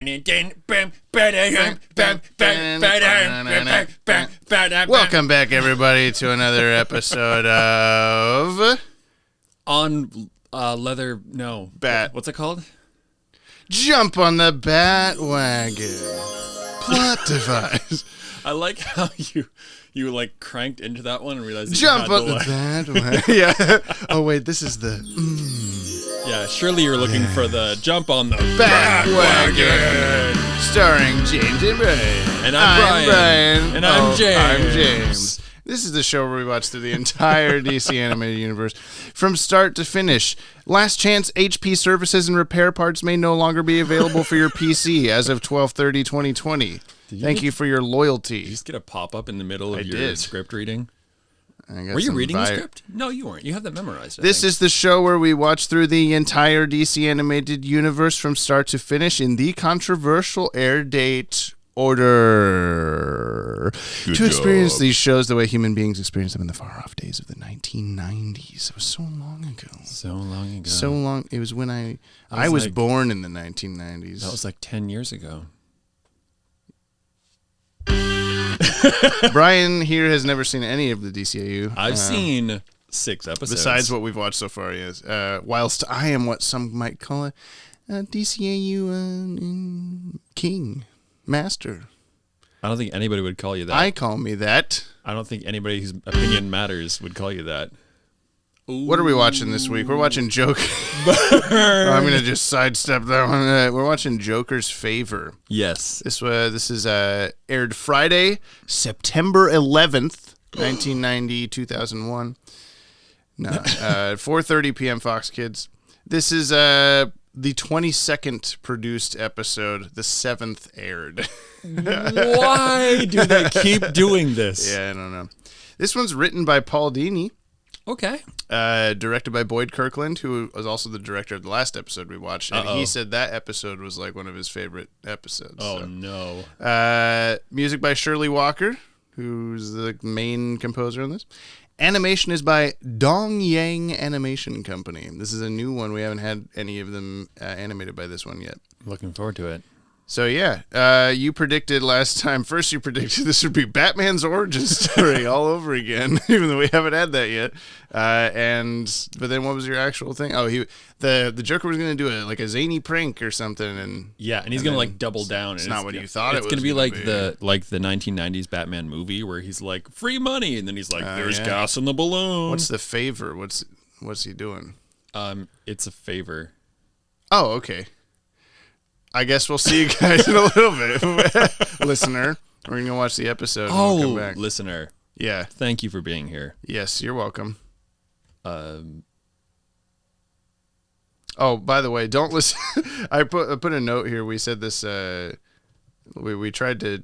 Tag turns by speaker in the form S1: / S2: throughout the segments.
S1: Welcome
S2: back, everybody, to another episode of
S1: On Leather. No,
S2: Bat.
S1: What's it called?
S2: Jump on the Bat-Wagon. Plot device.
S1: I like how you like cranked into that one and realized
S2: Jump on the Bat-Wagon. Yeah. Oh wait, this is the.
S1: Yeah, surely you're looking for the jump on the
S2: Bat-Wagon, starring James and Brian.
S1: And I'm Brian. And I'm James.
S2: I'm James. This is the show where we watch through the entire DC animated universe from start to finish. Last chance HP services and repair parts may no longer be available for your PC as of 12/30/2020. Thank you for your loyalty.
S1: Did you just get a pop-up in the middle of your script reading?
S2: Were
S1: you reading the script? No, you weren't. You have that memorized.
S2: This is the show where we watch through the entire DC animated universe from start to finish in the controversial Airdate order. To experience these shows the way human beings experienced them in the far-off days of the 1990s. It was so long ago.
S1: So long ago.
S2: So long. It was when I was born in the 1990s.
S1: That was like 10 years ago.
S2: Brian here has never seen any of the DCAU.
S1: I've seen 6 episodes.
S2: Besides what we've watched so far, yes. Whilst I am what some might call a DCAU king, master.
S1: I don't think anybody would call you that.
S2: I call me that.
S1: I don't think anybody whose opinion matters would call you that. Ooh.
S2: What are we watching this week? We're watching Joker. I'm going to just sidestep that one. We're watching Joker's Favor.
S1: Yes.
S2: This is aired Friday, September 11th, 1990, 2001. No, 4:30 p.m. Fox Kids. This is the 22nd produced episode, the 7th aired.
S1: Why do they keep doing this?
S2: Yeah, I don't know. This one's written by Paul Dini.
S1: Okay.
S2: Directed by Boyd Kirkland, who was also the director of the last episode we watched. And he said that episode was like one of his favorite episodes.
S1: Oh, no.
S2: Music by Shirley Walker, who's the main composer on this. Animation is by Dong Yang Animation Company. This is a new one. We haven't had any of them animated by this one yet.
S1: Looking forward to it.
S2: So, yeah, you predicted last time. First, you predicted this would be Batman's origin story all over again, even though we haven't had that yet. But then what was your actual thing? Oh, the Joker was going to do a zany prank or something. And
S1: he's going to like double down.
S2: It's not what you thought it was.
S1: It's going to be like the 1990s Batman movie where he's like, free money. And then he's like, there's gas in the balloon.
S2: What's the favor? What's he doing?
S1: It's a favor.
S2: Oh, okay. I guess we'll see you guys in a little bit. Listener, we're going to watch the episode and we'll come back.
S1: Listener.
S2: Yeah.
S1: Thank you for being here.
S2: Yes, you're welcome.
S1: Um.
S2: Oh, by the way, don't listen. I put a note here. We said this. We tried to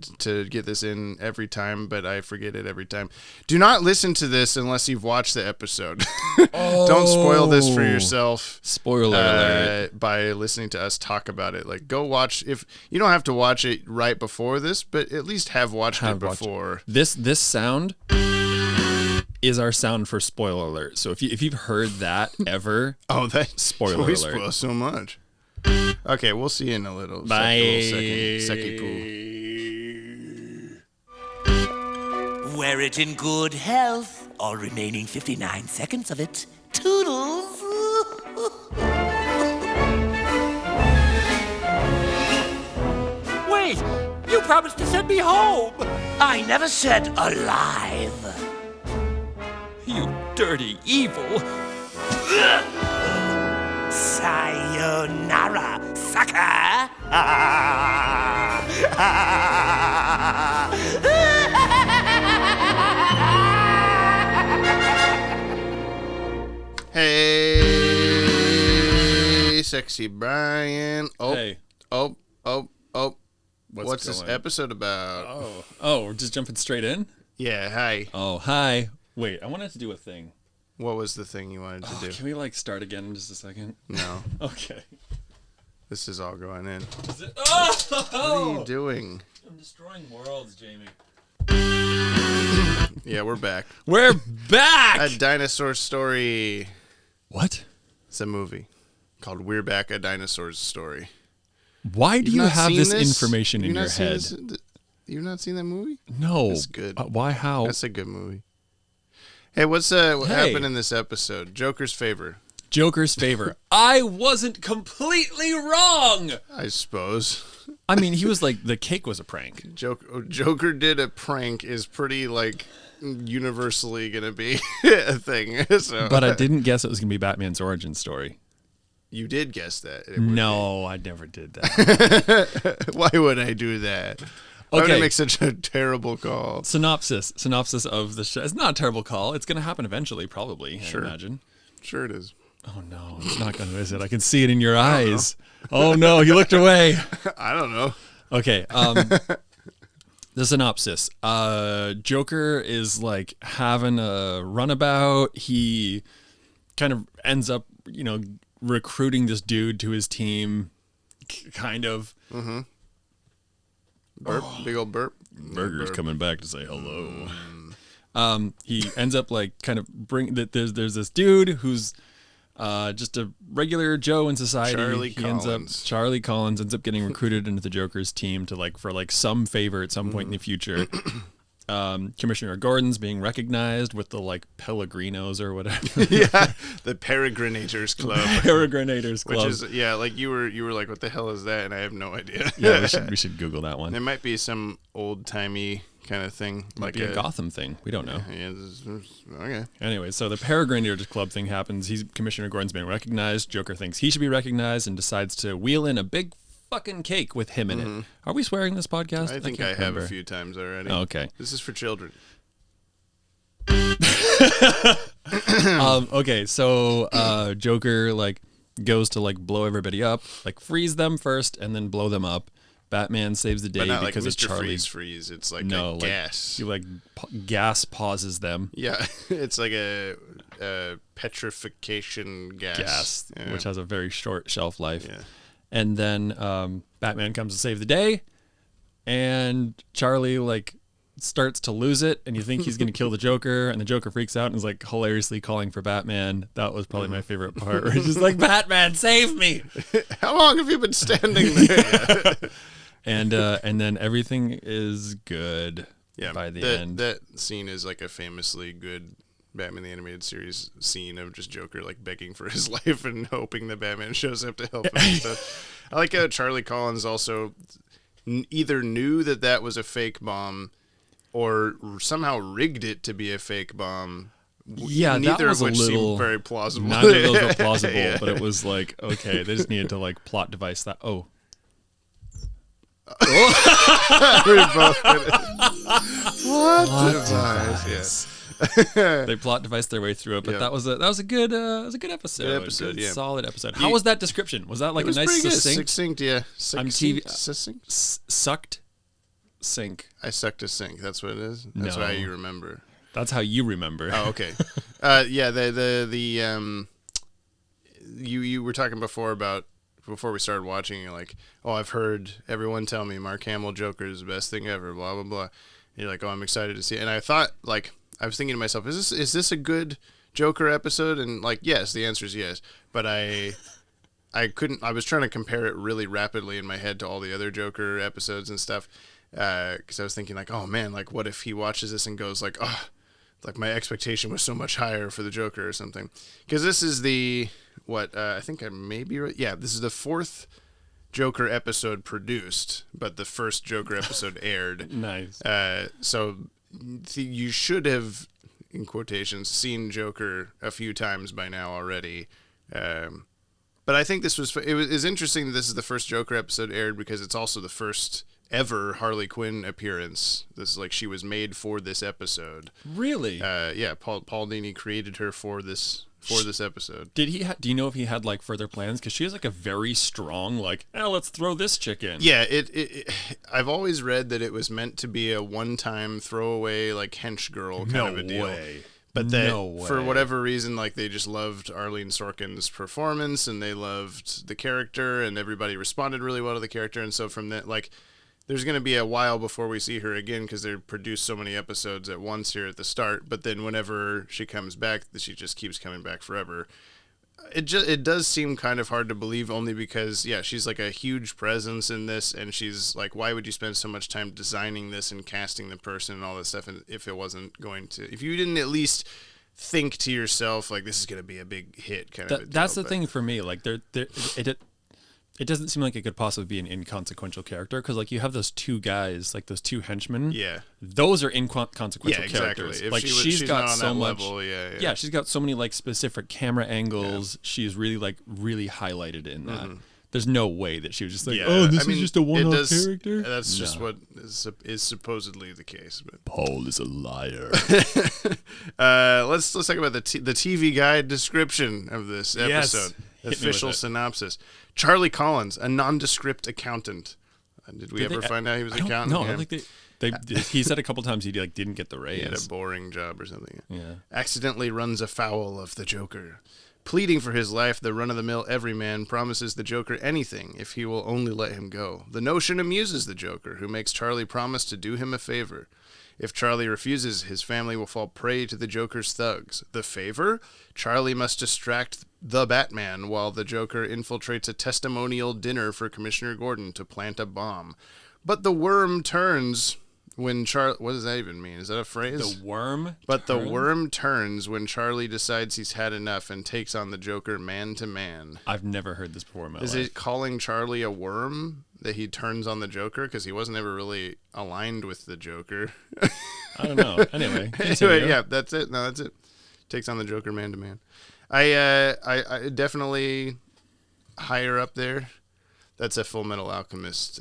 S2: get this in every time, but I forget it every time. Do not listen to this unless you've watched the episode. Don't spoil this for yourself.
S1: Spoiler alert.
S2: By listening to us talk about it. Like, go watch. If you don't have to watch it right before this, but at least have watched it before.
S1: This sound is our sound for spoiler alert. So if you've heard that ever, spoiler alert.
S2: We spoil so much. Okay, we'll see you in a little.
S1: Bye.
S2: Second
S3: pool. Wear it in good health, all remaining 59 seconds of it. Toodles. Wait, you promised to send me home. I never said alive.
S1: You dirty evil.
S3: Sayonara, sucker!
S2: Hey, sexy Brian.
S1: Hey.
S2: What's this episode about?
S1: Oh, we're just jumping straight in?
S2: Yeah, hi.
S1: Oh, hi. Wait, I wanted to do a thing.
S2: What was the thing you wanted to do?
S1: Can we start again in just a second?
S2: No.
S1: Okay.
S2: This is all going in.
S1: Is it? Oh!
S2: What are you doing?
S1: I'm destroying worlds, Jamie.
S2: Yeah, we're back.
S1: We're back!
S2: A Dinosaur Story.
S1: What?
S2: It's a movie called We're Back, A Dinosaur's Story.
S1: Why do you
S2: not
S1: have
S2: seen
S1: this
S2: this?
S1: information in your head?
S2: You've not seen that movie?
S1: No.
S2: It's good.
S1: Why? How?
S2: That's a good movie. Hey, what happened in this episode? Joker's favor.
S1: Joker's favor. I wasn't completely wrong.
S2: I suppose.
S1: I mean, he was like, the cake was a prank.
S2: Joker did a prank is pretty, like, universally going to be a thing. So.
S1: But I didn't guess it was going to be Batman's origin story.
S2: You did guess that.
S1: No, I never did that.
S2: Why would I do that? Why would I make such a terrible call?
S1: Synopsis of the show. It's not a terrible call. It's going to happen eventually, probably, I imagine. Sure
S2: it is.
S1: Oh, no. It's not going to, is it? I can see it in your eyes. Oh, no. You looked away.
S2: I don't know.
S1: Okay. The synopsis. Joker is, like, having a runabout. He kind of ends up, recruiting this dude to his team, kind of.
S2: Mm-hmm. Burp, big old burp.
S1: Burger's coming back to say hello. He ends up like kind of there's this dude who's just a regular Joe in society. Charlie Collins ends up getting recruited into the Joker's team to for some favor at some point in the future. Commissioner Gordon's being recognized with the Pellegrinos or whatever.
S2: Yeah, the Peregrinators Club.
S1: Peregrinators Club.
S2: Which is you were like, what the hell is that? And I have no idea.
S1: Yeah, we should Google that one.
S2: It might be some old timey kind of thing,
S1: like a Gotham thing. We don't know.
S2: Yeah, okay.
S1: Anyway, so the Peregrinators Club thing happens. Commissioner Gordon's being recognized. Joker thinks he should be recognized and decides to wheel in a big fucking cake with him in it. Are we swearing this podcast?
S2: I think I have a few times already.
S1: Oh, okay.
S2: This is for children.
S1: Okay, so Joker goes to blow everybody up, freeze them first and then blow them up. Batman saves the day
S2: but not
S1: because
S2: Mr.
S1: of Charlie.
S2: Freeze. It's like
S1: no,
S2: gas.
S1: You gas pauses them.
S2: Yeah, it's like a petrification gas,
S1: which has a very short shelf life.
S2: Yeah.
S1: And then Batman comes to save the day, and Charlie starts to lose it, and you think he's going to kill the Joker, and the Joker freaks out and is hilariously calling for Batman. That was probably my favorite part, where he's just like, Batman, save me!
S2: How long have you been standing there?
S1: And then everything is good by the end.
S2: That scene is a famously good Batman the Animated Series scene of just Joker begging for his life and hoping that Batman shows up to help him and stuff. I like how Charlie Collins also either knew that was a fake bomb or somehow rigged it to be a fake bomb.
S1: Yeah,
S2: neither
S1: that was
S2: of which
S1: a little
S2: seemed very plausible.
S1: Neither of those were plausible, but it was okay, they just needed to plot device that. Oh.
S2: We both plot device. Yes.
S1: They plot device their way through it, but that was a good episode.
S2: Good episode, yeah.
S1: Solid episode. How was that description? Was that a nice
S2: succinct? Yeah.
S1: Succinct.
S2: Sucked.
S1: Sink.
S2: I sucked a sink. That's what it is. That's how you remember.
S1: That's how you remember.
S2: Oh, okay. Yeah. You were talking before we started watching. You're like, oh, I've heard everyone tell me Mark Hamill Joker is the best thing ever. Blah blah blah. And you're like, oh, I'm excited to see it. And I thought I was thinking to myself, is this a good Joker episode? And yes, the answer is yes. But I was trying to compare it really rapidly in my head to all the other Joker episodes and stuff. Because I was thinking oh man, what if he watches this and goes oh, my expectation was so much higher for the Joker or something. Because this is I think I may be right. Yeah, this is the 4th Joker episode produced, but the first Joker episode aired.
S1: Nice.
S2: So you should have, in quotations, seen Joker a few times by now already. But I think it was interesting that this is the first Joker episode aired because it's also the first ever Harley Quinn appearance. This is she was made for this episode.
S1: Really?
S2: Yeah. Paul Dini created her for this episode.
S1: Did he? Do you know if he had further plans? Because she has a very strong let's throw this chick in.
S2: Yeah. I've always read that it was meant to be a one-time throwaway hench girl kind of a deal.
S1: Way.
S2: But that for whatever reason, they just loved Arlene Sorkin's performance and they loved the character and everybody responded really well to the character. And so from that, there's going to be a while before we see her again because they produce so many episodes at once here at the start. But then whenever she comes back, she just keeps coming back forever. it does seem kind of hard to believe, only because she's like a huge presence in this, and she's like, why would you spend so much time designing this and casting the person and all this stuff, and if it wasn't going to, if you didn't at least think to yourself like this is going to be a big hit kind of a deal.
S1: That's the thing for me, like it doesn't seem like it could possibly be an inconsequential character, because like you have those two guys, like those two henchmen.
S2: Yeah,
S1: those are inconsequential characters.
S2: If
S1: like
S2: she's
S1: got so much.
S2: Level,
S1: she's got so many like specific camera angles. Yeah. She's really highlighted in that. Mm-hmm. There's no way that she was just like, this is just a one-off character.
S2: That's just what is supposedly the case. But
S1: Paul is a liar.
S2: Let's talk about the TV guide description of this episode. Yes. Official synopsis. Charlie Collins, a nondescript accountant. Did we ever find out he was an accountant?
S1: No, I think he said a couple times he like didn't get the raise.
S2: He had a boring job or something.
S1: Yeah.
S2: Accidentally runs afoul of the Joker. Pleading for his life, the run-of-the-mill everyman promises the Joker anything if he will only let him go. The notion amuses the Joker, who makes Charlie promise to do him a favor. If Charlie refuses, his family will fall prey to the Joker's thugs. The favor? Charlie must distract the Batman while the Joker infiltrates a testimonial dinner for Commissioner Gordon to plant a bomb. But the worm turns when Charlie... What does that even mean? Is that a phrase?
S1: The worm
S2: But the worm turns when Charlie decides he's had enough and takes on the Joker man to man.
S1: I've never heard this before in my life.
S2: Is it calling Charlie a worm that he turns on the Joker? Because he wasn't ever really aligned with the Joker.
S1: I don't know. Anyway,
S2: yeah, that's it. No, that's it. Takes on the Joker man to man. I definitely higher up there. That's a Full Metal Alchemist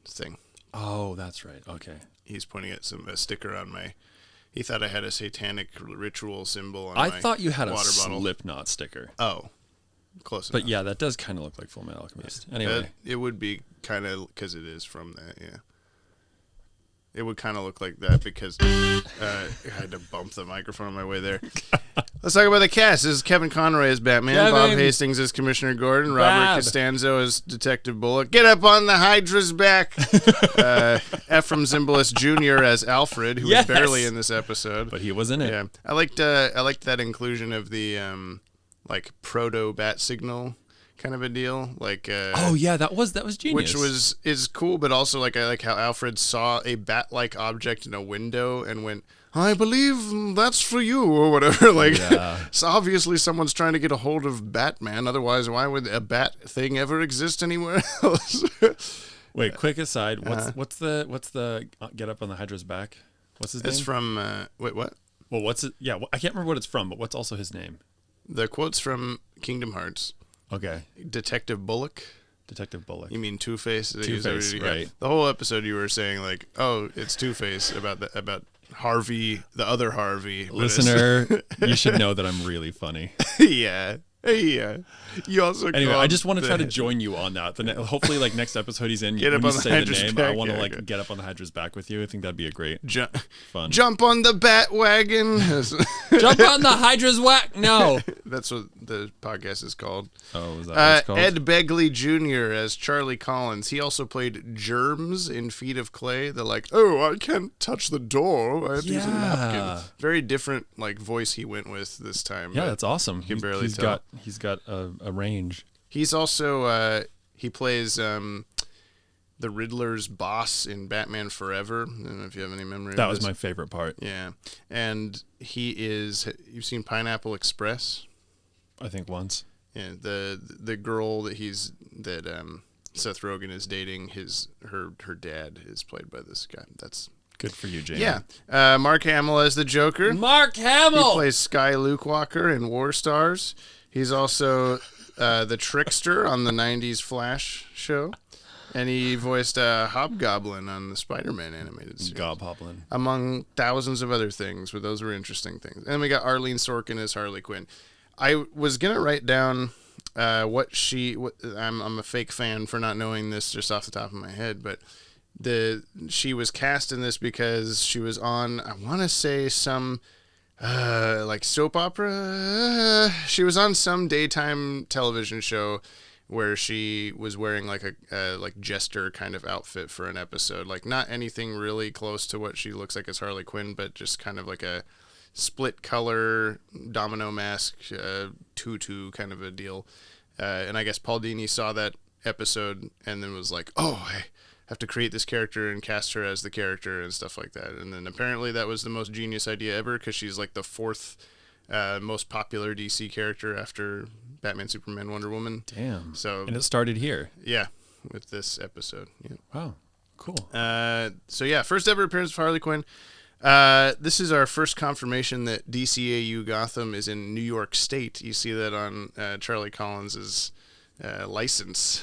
S2: thing.
S1: Oh, that's right. Okay.
S2: He's pointing at a sticker on my. He thought I had a satanic ritual symbol on my
S1: I thought you had a
S2: water bottle.
S1: Slipknot sticker.
S2: Oh, close enough.
S1: But yeah, that does kind of look like Full Metal Alchemist. Anyway,
S2: it would be kind of because it is from that. Yeah. It would kind of look like that because I had to bump the microphone on my way there. Let's talk about the cast. This is Kevin Conroy as Batman. Bob Hastings as Commissioner Gordon. Robert Costanzo as Detective Bullock. Get up on the Hydra's back. Ephraim Zimbalist Jr. as Alfred, who was barely in this episode.
S1: But he was in it.
S2: Yeah, I liked that inclusion of the like proto bat signal kind of a deal, like
S1: that was genius,
S2: which is cool, but also like I like how Alfred saw a bat-like object in a window and went, I believe that's for you or whatever. Like, so obviously someone's trying to get a hold of Batman. Otherwise, why would a bat thing ever exist anywhere else?
S1: Wait, quick aside. What's the get up on the Hydra's back? What's his name?
S2: It's from wait, what?
S1: Well, what's it? Yeah, I can't remember what it's from, but what's also his name?
S2: The quote's from Kingdom Hearts.
S1: Okay.
S2: Detective Bullock. You mean Two-Face?
S1: Two-Face, right.
S2: The whole episode you were saying like, oh, it's Two-Face about Harvey, the other Harvey.
S1: Listener, you should know that I'm really funny.
S2: Yeah. You also
S1: anyway. I just want to try to join you on that. Hopefully, like next episode he's in. When you say the name, I want to get up on the Hydra's back with you. I think that'd be a great fun.
S2: Jump on the Bat-Wagon.
S1: Jump on the Hydra's whack. No,
S2: that's what the podcast is called.
S1: Oh, is that what it's called?
S2: Ed Begley Jr. as Charlie Collins. He also played Germs in Feet of Clay. They're like, oh, I can't touch the door. I have to use a napkin. Very different like voice he went with this time.
S1: Yeah, that's awesome.
S2: You can barely tell.
S1: He's got a range.
S2: He's also he plays the Riddler's boss in Batman Forever. I don't know if you have any memory of this.
S1: That was my favorite part.
S2: Yeah. And he is, you've seen Pineapple Express?
S1: I think once.
S2: Yeah, the girl that Seth Rogen is dating, her dad is played by this guy. That's
S1: good for you, Jamie.
S2: Yeah. Mark Hamill as the Joker.
S1: Mark Hamill!
S2: He plays Sky Luke-Walker in War Stars. He's also the trickster on the 90s Flash show. And he voiced Hobgoblin on the Spider-Man animated series.
S1: Gobhoblin. Among
S2: thousands of other things, but those were interesting things. And we got Arlene Sorkin as Harley Quinn. I was going to write down I'm a fake fan for not knowing this just off the top of my head, but she was cast in this because she was on, I want to say some... like soap opera. She was on some daytime television show where she was wearing like a like jester kind of outfit for an episode. Like not anything really close to what she looks like as Harley Quinn, but just kind of like a split color domino mask tutu kind of a deal. And I guess Paul Dini saw that episode and then was like, oh, I have to create this character and cast her as the character and stuff like that. And then apparently that was the most genius idea ever because she's like the fourth most popular DC character after Batman, Superman, Wonder Woman.
S1: Damn.
S2: So,
S1: and it started here.
S2: Yeah, with this episode. Yeah.
S1: Wow. Cool.
S2: So yeah, first ever appearance of Harley Quinn. This is our first confirmation that DCAU Gotham is in New York State. You see that on Charlie Collins's license,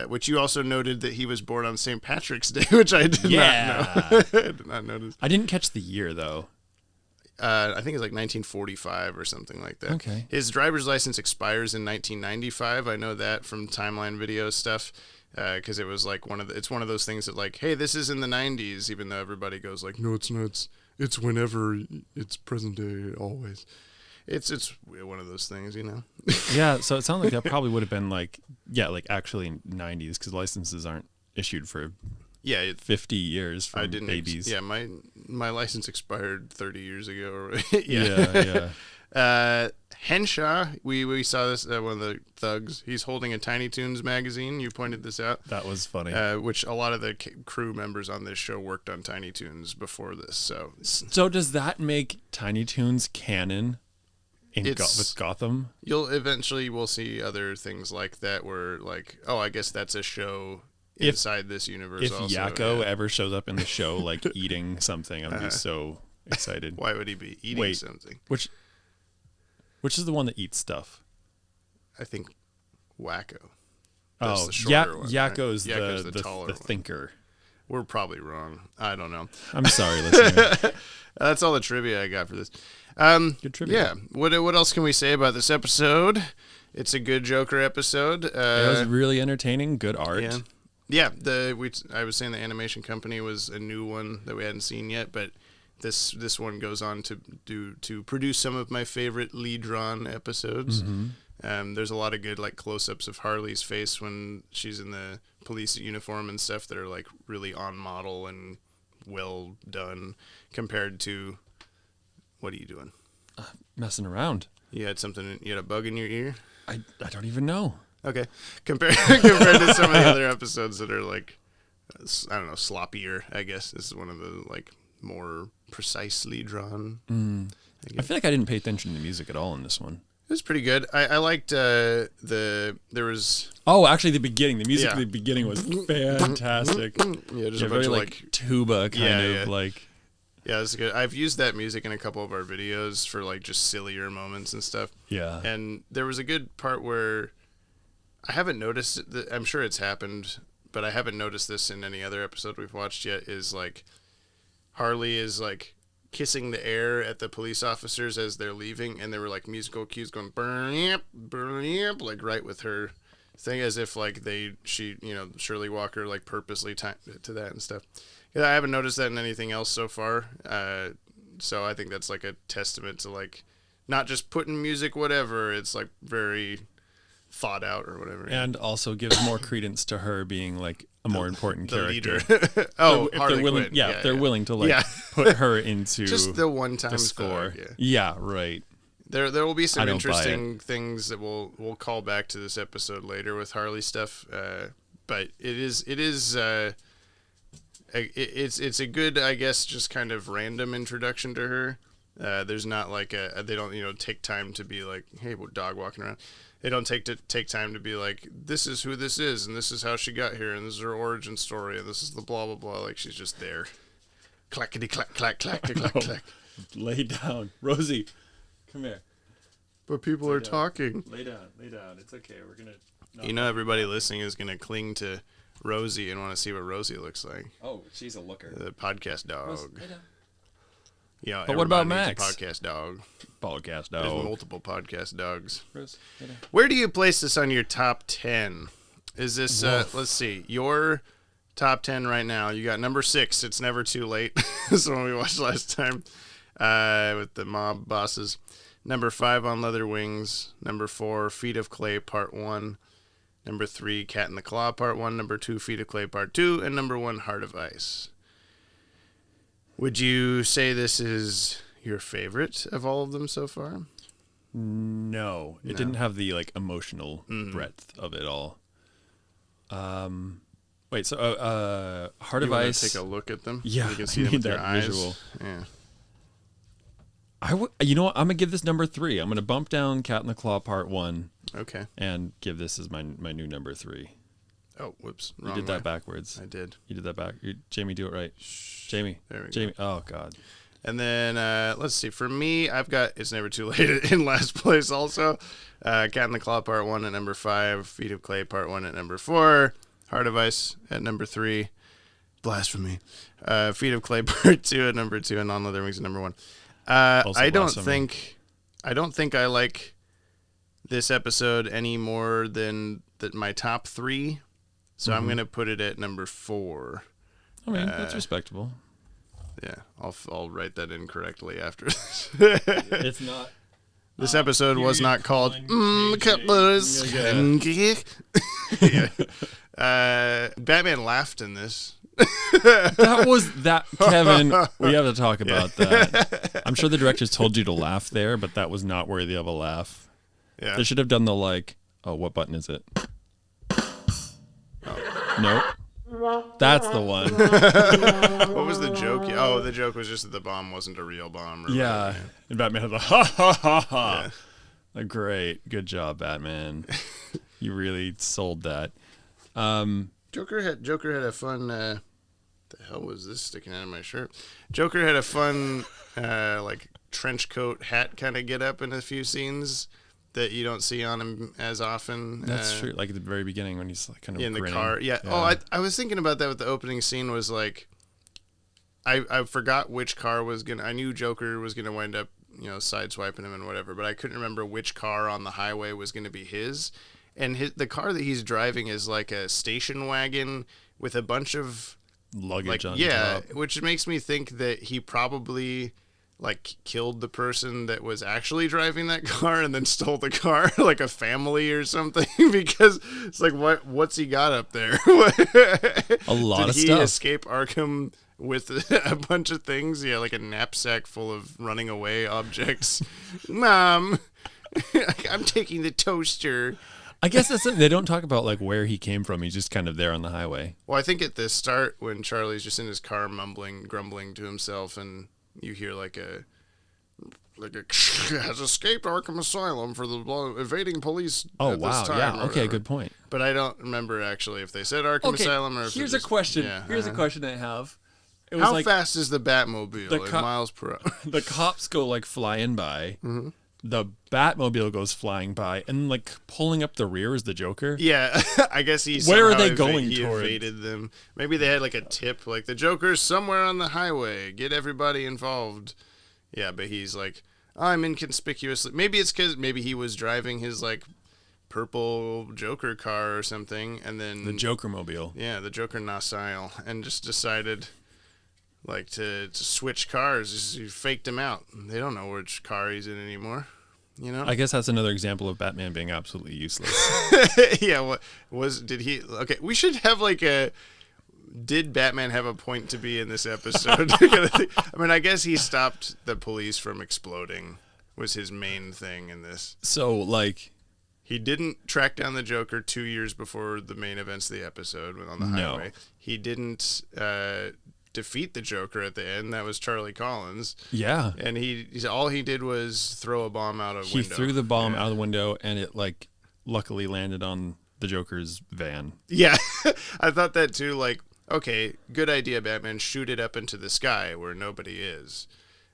S2: which you also noted that he was born on St. Patrick's Day, which I did not know. I did not notice.
S1: I didn't catch the year though.
S2: I think it's like 1945 or something like that.
S1: Okay.
S2: His driver's license expires in 1995. I know that from Timeline Video stuff. Because it was like it's one of those things that like, hey, this is in the 90s, even though everybody goes like, no, it's not. It's whenever. It's present day, always. It's one of those things, you know.
S1: Yeah, so it sounds like that probably would have been like actually 90s because licenses aren't issued for 50 years from babies.
S2: My license expired 30 years ago.
S1: Yeah.
S2: Henshaw, we saw this, one of the thugs, he's holding a Tiny Toons magazine. You pointed this out.
S1: That was funny.
S2: Which a lot of the crew members on this show worked on Tiny Toons before this.
S1: So does that make Tiny Toons canon with Gotham?
S2: We'll see other things like that where like, oh, I guess that's a show inside this universe.
S1: If also, Yakko ever shows up in the show like eating something, I'd be so excited.
S2: Why would he be eating something?
S1: Which is the one that eats stuff?
S2: I think Wacko.
S1: Oh, Yakko's the thinker.
S2: We're probably wrong. I don't know.
S1: I'm sorry, listener.
S2: That's all the trivia I got for this.
S1: Good trivia.
S2: Yeah. What else can we say about this episode? It's a good Joker episode. It
S1: was really entertaining. Good art.
S2: Yeah. I was saying the animation company was a new one that we hadn't seen yet, but this one goes on to produce some of my favorite Lee drawn episodes. Mm-hmm. There's a lot of good like close-ups of Harley's face when she's in the police uniform and stuff that are like really on model and well done compared to what are you doing?
S1: Messing around.
S2: You had a bug in your ear?
S1: I don't even know.
S2: Okay. Compared to some of the other episodes that are like, I don't know, sloppier, I guess. This is one of the like more precisely drawn.
S1: I feel like I didn't pay attention to the music at all in this one.
S2: It was pretty good. I liked there was...
S1: Oh, actually the beginning. The music at the beginning was fantastic.
S2: Yeah, just a bunch
S1: of
S2: like
S1: tuba kind of like...
S2: Yeah, it's good. I've used that music in a couple of our videos for like just sillier moments and stuff.
S1: Yeah.
S2: And there was a good part where I haven't noticed it. I'm sure it's happened, but I haven't noticed this in any other episode we've watched yet, is like Harley is like kissing the air at the police officers as they're leaving, and there were like musical cues going burn yep, like right with her thing, as if like Shirley Walker like purposely timed it to that and stuff. Yeah, I haven't noticed that in anything else so far. So I think that's like a testament to like not just putting music whatever. It's like very thought out or whatever.
S1: And also gives more credence to her being like a more important character.
S2: Leader.
S1: Oh, if they're willing, if they're willing to like put her into
S2: just the one-time
S1: score. Yeah, right.
S2: There will be some interesting things that we'll call back to this episode later with Harley stuff. But it's a good, I guess, just kind of random introduction to her. There's not like they don't take time to be like, hey, dog walking around. They don't take time to be like, this is who this is, and this is how she got here, and this is her origin story, and this is the blah blah blah. Like she's just there, clackety clack clack clack clack clack.
S1: Lay down, Rosie. Come here.
S2: But people are talking.
S1: Lay down. It's okay. We're gonna.
S2: You know, everybody listening is gonna cling to Rosie and want to see what Rosie looks like.
S1: Oh, she's a looker.
S2: The podcast dog. Yeah,
S1: but what about Max?
S2: Podcast dog.
S1: Podcast dog.
S2: There's multiple podcast dogs.
S1: Rose,
S2: where do you place this on your top 10? Is this, let's see, your top 10 right now? You got number 6, It's Never Too Late. This is the one we watched last time with the mob bosses. Number 5, On Leather Wings. Number 4, Feet of Clay Part 1. Number 3, Cat in the Claw Part 1. Number 2, Feet of Clay Part 2. And number 1, Heart of Ice. Would you say this is your favorite of all of them so far?
S1: No, it didn't have the like emotional breadth of it all. Wait, so Heart of Ice.
S2: Take a look at them.
S1: Yeah,
S2: you can see them with your eyes. Visual.
S1: Yeah. You know what? I'm gonna give this number 3. I'm gonna bump down Cat in the Claw Part 1.
S2: Okay.
S1: And give this as my new number 3.
S2: Oh, whoops!
S1: You did that backwards.
S2: I did.
S1: You did that back. Jamie, do it right. Jamie.
S2: There we
S1: go.
S2: Jamie.
S1: Oh God.
S2: And then let's see. For me, I've got It's Never Too Late in last place. Also, Cat in the Claw Part 1 at number 5. Feet of Clay Part 1 at number 4. Heart of Ice at number 3. Blasphemy. Feet of Clay Part 2 at number 2, and On Leather Wings at number 1. I don't think I like this episode any more than my top 3, so I'm gonna put it at number 4.
S1: I mean, that's respectable.
S2: Yeah, I'll write that in correctly after.
S1: It's not.
S2: This episode was not called Cutlers. Batman laughed in this.
S1: That was that, Kevin. We have to talk about that. I'm sure the directors told you to laugh there, but that was not worthy of a laugh.
S2: Yeah.
S1: They should have done the like, oh, what button is it? Nope. That's the one.
S2: What was the joke? Oh, the joke was just that the bomb wasn't a real bomb.
S1: Yeah. And Batman had the ha ha ha ha. Yeah. Great. Good job, Batman. You really sold that.
S2: Joker had a fun. The hell was this sticking out of my shirt? Joker had a fun, like trench coat hat kind of get up in a few scenes that you don't see on him as often.
S1: That's true. Like at the very beginning when he's like kind of
S2: in
S1: grinning.
S2: The car. Yeah. Oh, I was thinking about that with the opening scene. Was like, I forgot which car was gonna. I knew Joker was gonna wind up, sideswiping him and whatever, but I couldn't remember which car on the highway was gonna be his. And the car that he's driving is like a station wagon with a bunch of
S1: luggage on top.
S2: Which makes me think that he probably like killed the person that was actually driving that car and then stole the car, like a family or something, because it's like what's he got up there?
S1: A lot of stuff.
S2: Did he escape Arkham with a bunch of things? Yeah, like a knapsack full of running away objects. Mom, I'm taking the toaster.
S1: I guess that's it. They don't talk about like where he came from. He's just kind of there on the highway.
S2: Well, I think at the start when Charlie's just in his car grumbling to himself, and you hear like a has escaped Arkham Asylum for the evading police.
S1: Oh
S2: at
S1: wow!
S2: This time,
S1: yeah. Okay. Good point.
S2: But I don't remember actually if they said Arkham Asylum or. If
S1: Here's a question.
S2: Yeah,
S1: here's a question I have. It was
S2: How fast is the Batmobile? Miles per hour.
S1: The cops go like flying by.
S2: Mm-hmm.
S1: The Batmobile goes flying by, and like pulling up the rear is the Joker.
S2: Yeah, I guess he.
S1: Where are they going
S2: he
S1: toward?
S2: Evaded them. Maybe they had like a tip, like the Joker's somewhere on the highway. Get everybody involved. Yeah, but he's like, I'm inconspicuously. Maybe it's because he was driving his like purple Joker car or something, and then
S1: the Joker mobile.
S2: Yeah, the Joker Nacile, and just decided. Like to switch cars, he faked him out. They don't know which car he's in anymore.
S1: I guess that's another example of Batman being absolutely useless.
S2: Yeah, did he? Okay, we should have like did Batman have a point to be in this episode? I mean, I guess he stopped the police from exploding was his main thing in this.
S1: So like,
S2: he didn't track down the Joker 2 years before the main events of the episode on the highway. He didn't. Defeat the Joker at the end. That was Charlie Collins.
S1: Yeah.
S2: And all he did was throw a bomb out of a window.
S1: He threw the bomb out of the window, and it like luckily landed on the Joker's van.
S2: Yeah. I thought that too. Like, okay, good idea, Batman. Shoot it up into the sky where nobody is.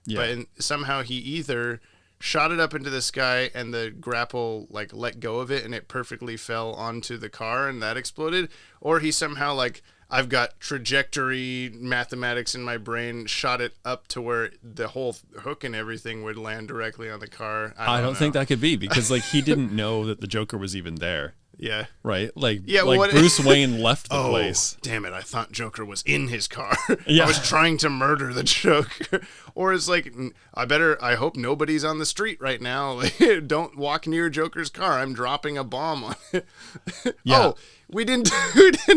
S2: Yeah. But somehow he either shot it up into the sky and the grapple like let go of it and it perfectly fell onto the car and that exploded, or he somehow like, I've got trajectory mathematics in my brain, shot it up to where the whole hook and everything would land directly on the car. I don't
S1: think that could be, because like he didn't know that the Joker was even there.
S2: Yeah.
S1: Right? Like Bruce Wayne left the place.
S2: Damn it, I thought Joker was in his car.
S1: Yeah.
S2: I was trying to murder the Joker. Or it's like, I hope nobody's on the street right now. Don't walk near Joker's car. I'm dropping a bomb on it.
S1: Yeah.
S2: Oh, we didn't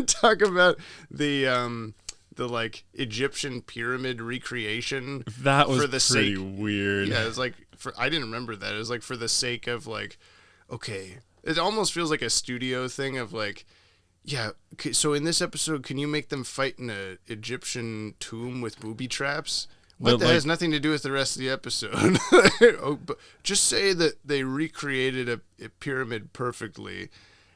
S2: talk about the the like Egyptian pyramid recreation.
S1: That was
S2: for the
S1: pretty
S2: sake,
S1: weird.
S2: Yeah, it was like I didn't remember that. It was like for the sake of like, okay, it almost feels like a studio thing of like, yeah. So in this episode, can you make them fight in a Egyptian tomb with booby traps? What that has nothing to do with the rest of the episode. But just say that they recreated a pyramid perfectly.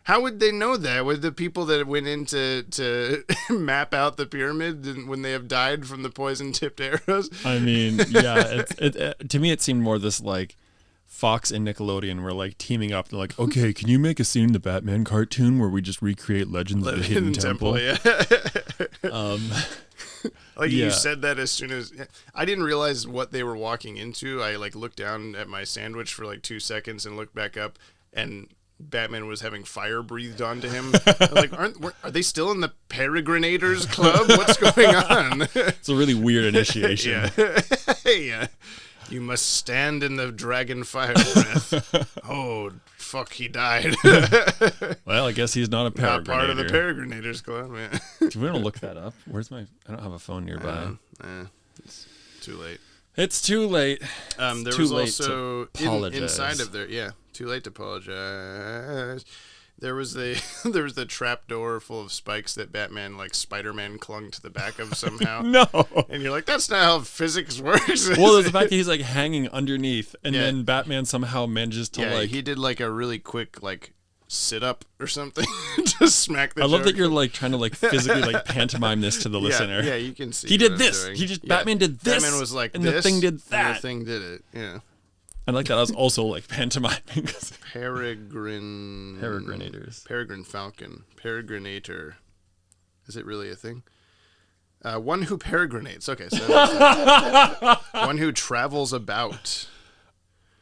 S2: How would they know that? Would the people that went in to map out the pyramid when they have died from the poison-tipped arrows?
S1: I mean, yeah. To me, it seemed more this like Fox and Nickelodeon were like teaming up. They're like, okay, can you make a scene in the Batman cartoon where we just recreate Legends of the Hidden Temple?
S2: Yeah. You said that as soon as I didn't realize what they were walking into. I like looked down at my sandwich for like 2 seconds and looked back up, and Batman was having fire breathed onto him. I was like, are they still in the Peregrinators Club? What's going on?
S1: It's a really weird initiation.
S2: Yeah. You must stand in the dragon fire breath. Oh, fuck, he died.
S1: Well, I guess he's not a Peregrinator.
S2: Not part of the Peregrinators Club, man.
S1: Do we want to look that up? I don't have a phone nearby.
S2: It's too late.
S1: It's too late.
S2: There was also inside of there. Yeah, too late to apologize. There was the trap door full of spikes that Batman, like Spider-Man, clung to the back of somehow.
S1: No,
S2: and you're like, that's not how physics works.
S1: Well, there's the fact that he's like hanging underneath, and then Batman somehow manages to like.
S2: He did like a really quick like sit up or something to smack the.
S1: I love that you're like trying to like physically like pantomime this to the listener.
S2: Yeah, you can see.
S1: He did this. Batman did this.
S2: Batman was like
S1: and
S2: this,
S1: the thing did that.
S2: And the thing did it. Yeah.
S1: I like that. I was also like pantomiming.
S2: Peregrinators. Peregrine Falcon. Peregrinator. Is it really a thing? One who peregrinates. Okay, so one who travels about.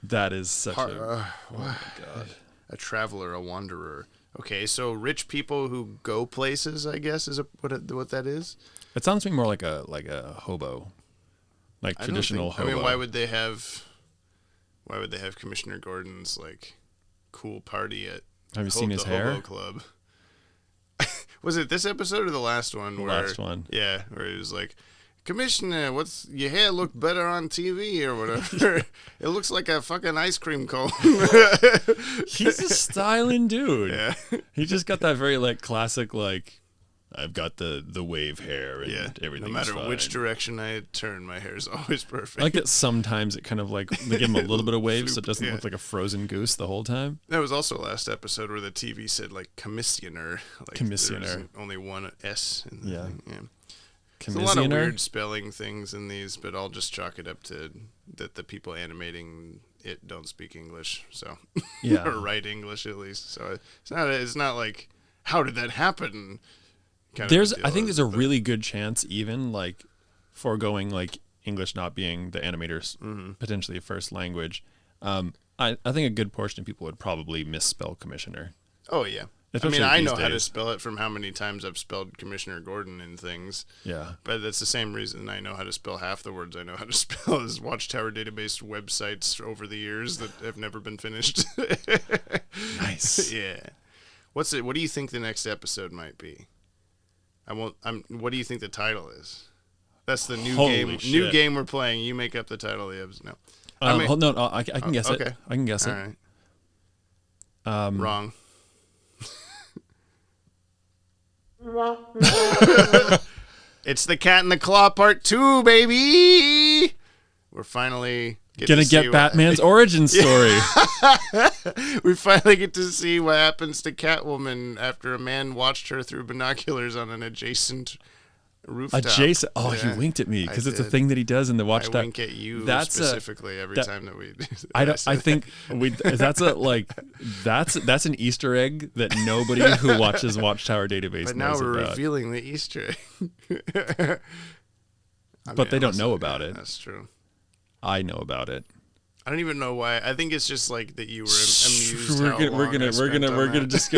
S1: That is such
S2: oh my god. A traveler, a wanderer. Okay, so rich people who go places, I guess, is what that is.
S1: It sounds to me more like a hobo, like traditional hobo.
S2: I mean, why would they have Commissioner Gordon's like cool party at?
S1: Have you seen his hair?
S2: Hobo Club. Was it this episode or the last one?
S1: Last one.
S2: Yeah, where he was like, Commissioner, what's your hair look better on TV or whatever? It looks like a fucking ice cream cone.
S1: He's a styling dude.
S2: Yeah.
S1: He just got that very like classic like I've got the wave hair and everything.
S2: No matter which direction I turn, my hair is always perfect.
S1: I like that sometimes it kind of like they give him a little bit of wave so it doesn't look like a frozen goose the whole time.
S2: That was also last episode where the TV said like commissioner. Like
S1: commissioner.
S2: Only one S in the thing. Yeah. There's a lot of weird spelling things in these, but I'll just chalk it up to that the people animating it don't speak English, so or write English at least. So it's not like how did that happen?
S1: I think there's a really good chance even like foregoing like English not being the animator's potentially first language. I think a good portion of people would probably misspell commissioner.
S2: Oh yeah. Especially I know how to spell it from how many times I've spelled Commissioner Gordon in things.
S1: Yeah.
S2: But that's the same reason I know how to spell half the words I know how to spell is Watchtower database websites over the years that have never been finished.
S1: Nice.
S2: Yeah. What do you think the next episode might be? What do you think the title is? That's the new game.
S1: Shit.
S2: New game we're playing. You make up the title of the episode. No.
S1: I can guess it. I can guess it.
S2: All right. Wrong. It's the Cat and the Claw Part 2, baby. We're finally
S1: gonna get Batman's origin story.
S2: We finally get to see what happens to Catwoman after a man watched her through binoculars on an adjacent rooftop.
S1: Oh, yeah. You winked at me because it's a thing that he does in the Watchtower.
S2: I wink at you specifically every time that we.
S1: I think that's an Easter egg that nobody who watches Watchtower database
S2: but
S1: knows
S2: now we're
S1: about.
S2: revealing the Easter
S1: egg. But they don't know about it.
S2: That's true.
S1: I know about it.
S2: I don't even know why. I think it's just like that you were amused.
S1: We're just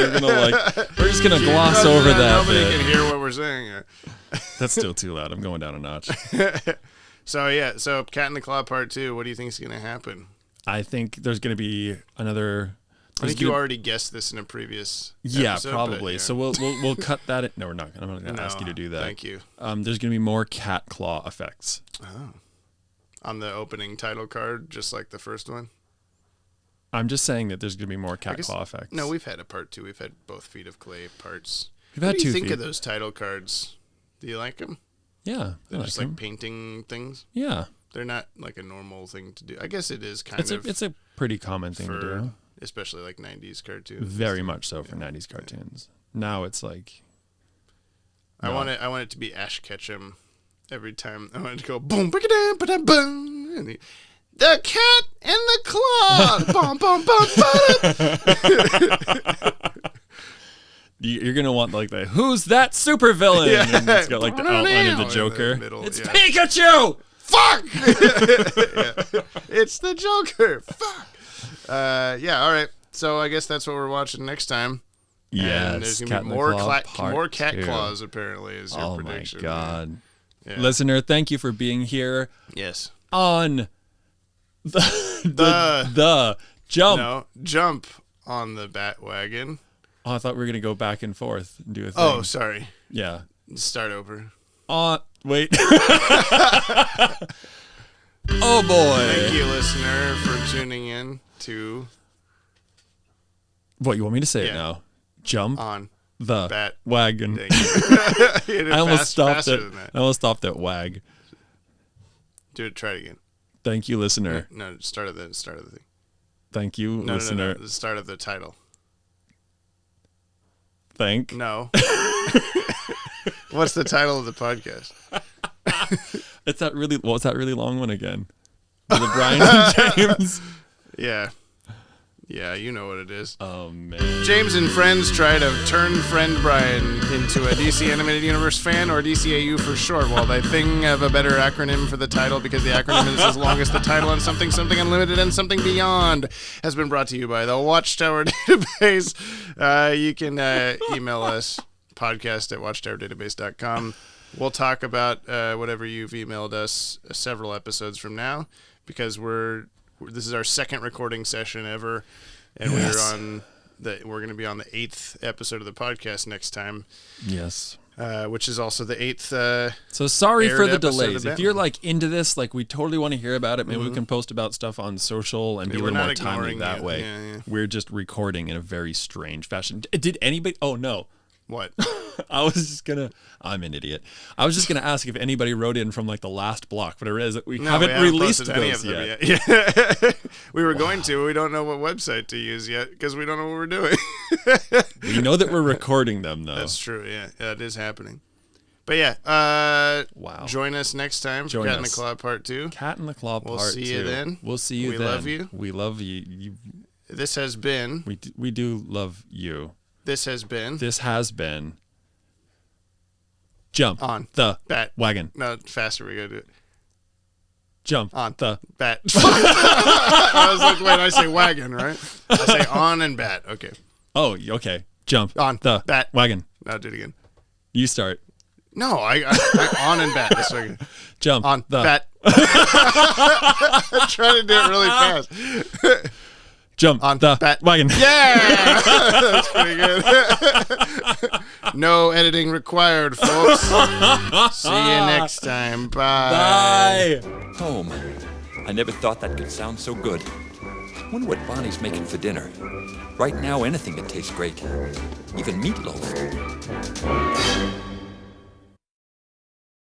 S1: gonna gloss over that.
S2: Nobody can hear what we're saying.
S1: That's still too loud. I'm going down a notch.
S2: So Cat and the Claw Part 2. What do you think is gonna happen?
S1: I think there's gonna be another.
S2: I think you already guessed this in a previous episode,
S1: probably.
S2: Yeah.
S1: So we'll cut that in. No, we're not. I'm not going to ask you to do that.
S2: Thank you.
S1: There's going to be more cat claw effects.
S2: Oh. On the opening title card, just like the first one?
S1: I'm just saying that there's going to be more cat claw effects.
S2: No, we've had a part 2. We've had both Feet of Clay parts.
S1: We've had
S2: what do you
S1: 2
S2: think
S1: feet.
S2: of those title cards? Do you like them?
S1: Yeah.
S2: They're just like painting things?
S1: Yeah.
S2: They're not like a normal thing to do. I guess it is kind of.
S1: It's a pretty common thing to do.
S2: Especially like 90s cartoons.
S1: Very much so for 90s cartoons. Now it's like.
S2: No. I want it to be Ash Ketchum every time. I want it to go boom, ba-da-boom, and the cat and the claw. Bum, bum, bum,
S1: You're gonna want like the who's that supervillain?
S2: Yeah.
S1: And it's got like the outline of the Joker. It's Pikachu.
S2: Fuck! It's the Joker. Fuck. Yeah. All right. So I guess that's what we're watching next time.
S1: Yes.
S2: And there's gonna be more cat claws. Apparently, is your prediction.
S1: Oh my god.
S2: Yeah.
S1: Listener, thank you for being here.
S2: Yes.
S1: On the jump.
S2: No, jump on the Bat-Wagon.
S1: Oh, I thought we were gonna go back and forth and do a thing.
S2: Oh, sorry.
S1: Yeah.
S2: Start over.
S1: Wait. Oh boy.
S2: Thank you, listener, for tuning in to.
S1: What, you want me to say it now? Jump
S2: on
S1: the Bat-Wagon.
S2: I
S1: almost stopped it. I almost stopped at wag.
S2: Do it. Try it again.
S1: Thank you, listener.
S2: No, start of the thing.
S1: Thank you, listener.
S2: No, the start of the title.
S1: Thank.
S2: No. What's the title of the podcast?
S1: It's that really. What's that really long one again? The Brian and James.
S2: Yeah. Yeah, you know what it is.
S1: Oh, man.
S2: James and friends try to turn friend Brian into a DC Animated Universe fan, or DCAU for short. Well, they think of a better acronym for the title because the acronym is as long as the title, and Something Unlimited and Something Beyond has been brought to you by the Watchtower Database. You can email us, podcast@watchtowerdatabase.com. We'll talk about whatever you've emailed us several episodes from now, because this is our second recording session ever, and we're going to be on the 8th episode of the podcast next time.
S1: Yes.
S2: Which is also the 8th.
S1: So sorry for the delays.
S2: If
S1: you're like into this, like we totally want to hear about it. Maybe we can post about stuff on social and be a little more timely that way.
S2: Yeah.
S1: We're just recording in a very strange fashion. Did anybody? Oh no.
S2: What?
S1: I'm an idiot. I was just gonna ask if anybody wrote in from like the last block, but I realize that we
S2: haven't
S1: released
S2: any
S1: those
S2: of them
S1: yet.
S2: Yeah. We were going to. We don't know what website to use yet because we don't know what we're doing.
S1: We know that we're recording them though.
S2: That's true. Yeah, it is happening. But yeah,
S1: wow.
S2: Join us next time for Cat in the Claw Part 2.
S1: Cat in the Claw Part 2.
S2: We'll see you then.
S1: We'll see you then.
S2: We love you.
S1: We love you.
S2: This has been.
S1: We do love you.
S2: This has been.
S1: Jump
S2: on
S1: the
S2: Bat-Wagon.
S1: No,
S2: faster. We gotta do it.
S1: Jump
S2: on
S1: the
S2: Bat. I was like, wait, I say wagon, right? I say on and bat. Okay.
S1: Oh, okay. Jump
S2: on
S1: the Bat-Wagon.
S2: Now do it again.
S1: You start.
S2: No, I on and bat. That's okay.
S1: Jump
S2: on
S1: the
S2: Bat. I'm trying to do it really fast.
S1: Jump
S2: on
S1: the
S2: Bat-Wagon. Yeah, that's pretty good. No editing required, folks. See you next time. Bye.
S1: Bye.
S4: Home. I never thought that could sound so good. Wonder what Bonnie's making for dinner. Right now, anything that tastes great. Even meatloaf.